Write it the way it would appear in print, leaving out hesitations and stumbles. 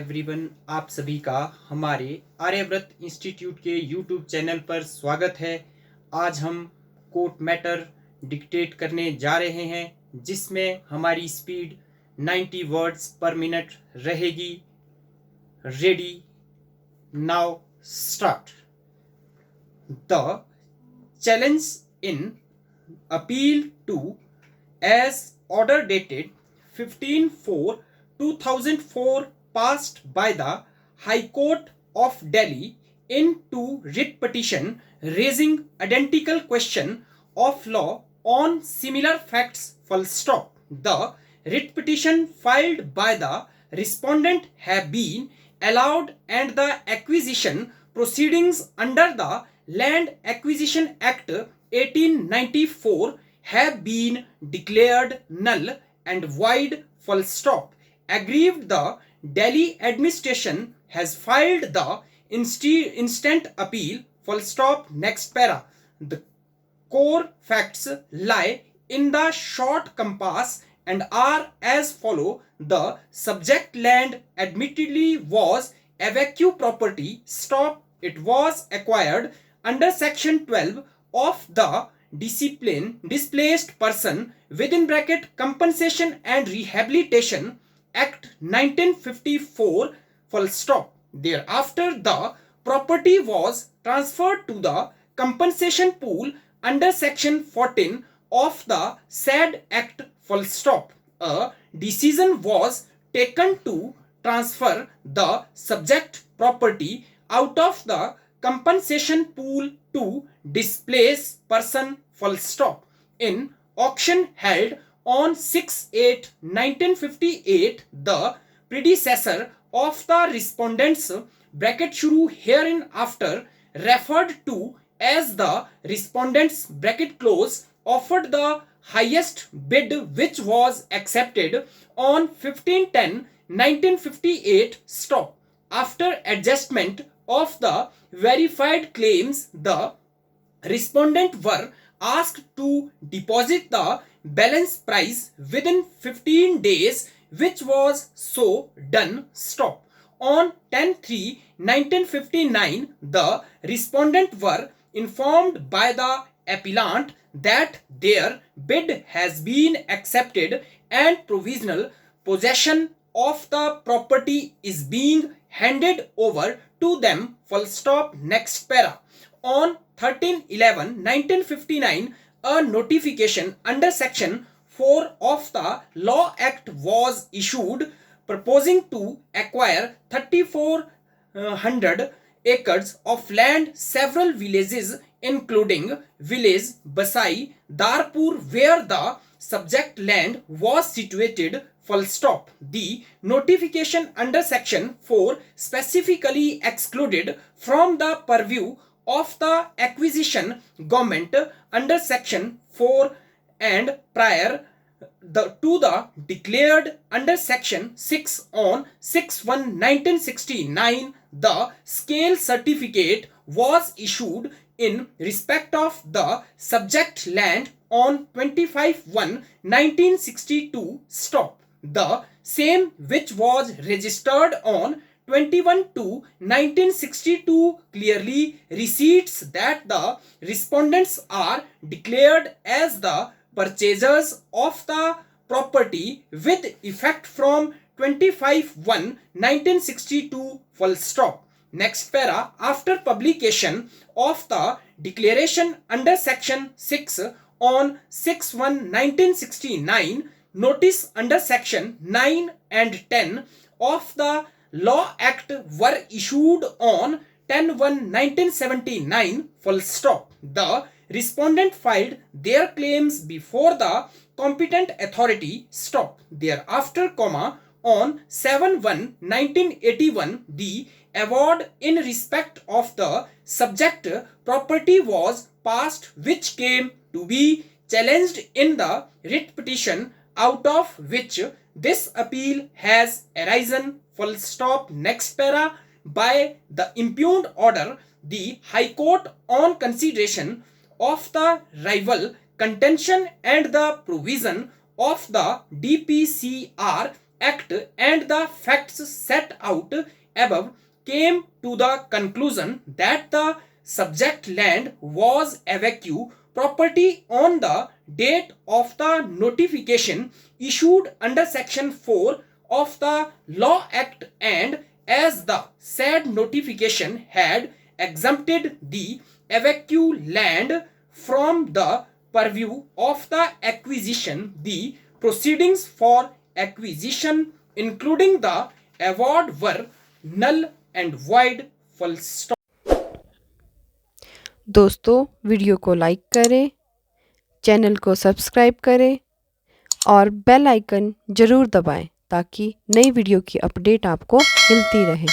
Everyone, आप सभी का हमारे आर्यव्रत इंस्टीट्यूट के यूट्यूब चैनल पर स्वागत है। आज हम कोर्ट मैटर डिक्टेट करने जा रहे हैं जिसमें हमारी स्पीड 90 वर्ड्स पर मिनट रहेगी। Ready, now start. The challenge in appeal to as order dated 15/4/2004 passed by the High Court of Delhi in two writ petition raising identical question of law on similar facts full stop. The writ petition filed by the respondent have been allowed and the acquisition proceedings under the Land Acquisition Act 1894 have been declared null and void full stop. Aggrieved, the Delhi administration has filed the instant appeal full stop. Next para. The core facts lie in the short compass and are as follow. The subject land admittedly was a vacuum property. Stop. It was acquired under section 12 of the Displaced Person within bracket Compensation and Rehabilitation Act 1954 full stop. Thereafter the property was transferred to the compensation pool under section 14 of the said act full stop. A decision was taken to transfer the subject property out of the compensation pool to displaced person full stop. In auction held on 6/8/1958, the predecessor of the respondents bracket shuru hereinafter referred to as the respondents bracket close offered the highest bid, which was accepted on 15/10/1958 stop. After adjustment of the verified claims, the respondent were asked to deposit the balance price within 15 days, which was so done. Stop. On 10/3/1959, the respondent were informed by the appellant that their bid has been accepted and provisional possession of the property is being handed over to them full stop. Next para. On 13/11/1959, a notification under section 4 of the Law Act was issued proposing to acquire 3,400 acres of land, several villages including village Basai Darpur where the subject land was situated full stop. The notification under section 4 specifically excluded from the purview of the acquisition government under section 4 and prior to the declared under section 6 on 6/1/1969. The scale certificate was issued in respect of the subject land on 25/1/1962 stop. The same which was registered on 21/2/1962 clearly receipts that the respondents are declared as the purchasers of the property with effect from 25/1/1962 full stop. Next para. After publication of the declaration under section 6 on 6/1/1969, notice under section 9 and 10 of the Law Act were issued on 10/1/1979 full stop. The respondent filed their claims before the competent authority stop. Thereafter, on 7/1/1981, the award in respect of the subject property was passed, which came to be challenged in the writ petition, out of which this appeal has arisen full stop. Next para. By the impugned order, the High Court, on consideration of the rival contention and the provision of the DPCR Act and the facts set out above came to the conclusion that the subject land was aapke property on the date of the notification issued under section 4 of the Law Act, and as the said notification had exempted the aapke land from the purview of the acquisition, the proceedings for acquisition including the award were null and void. Full stop. दोस्तों video को like करें, channel को subscribe करें और bell icon ज़रूर दबाएं ताकि नई वीडियो की अपडेट आपको मिलती रहे।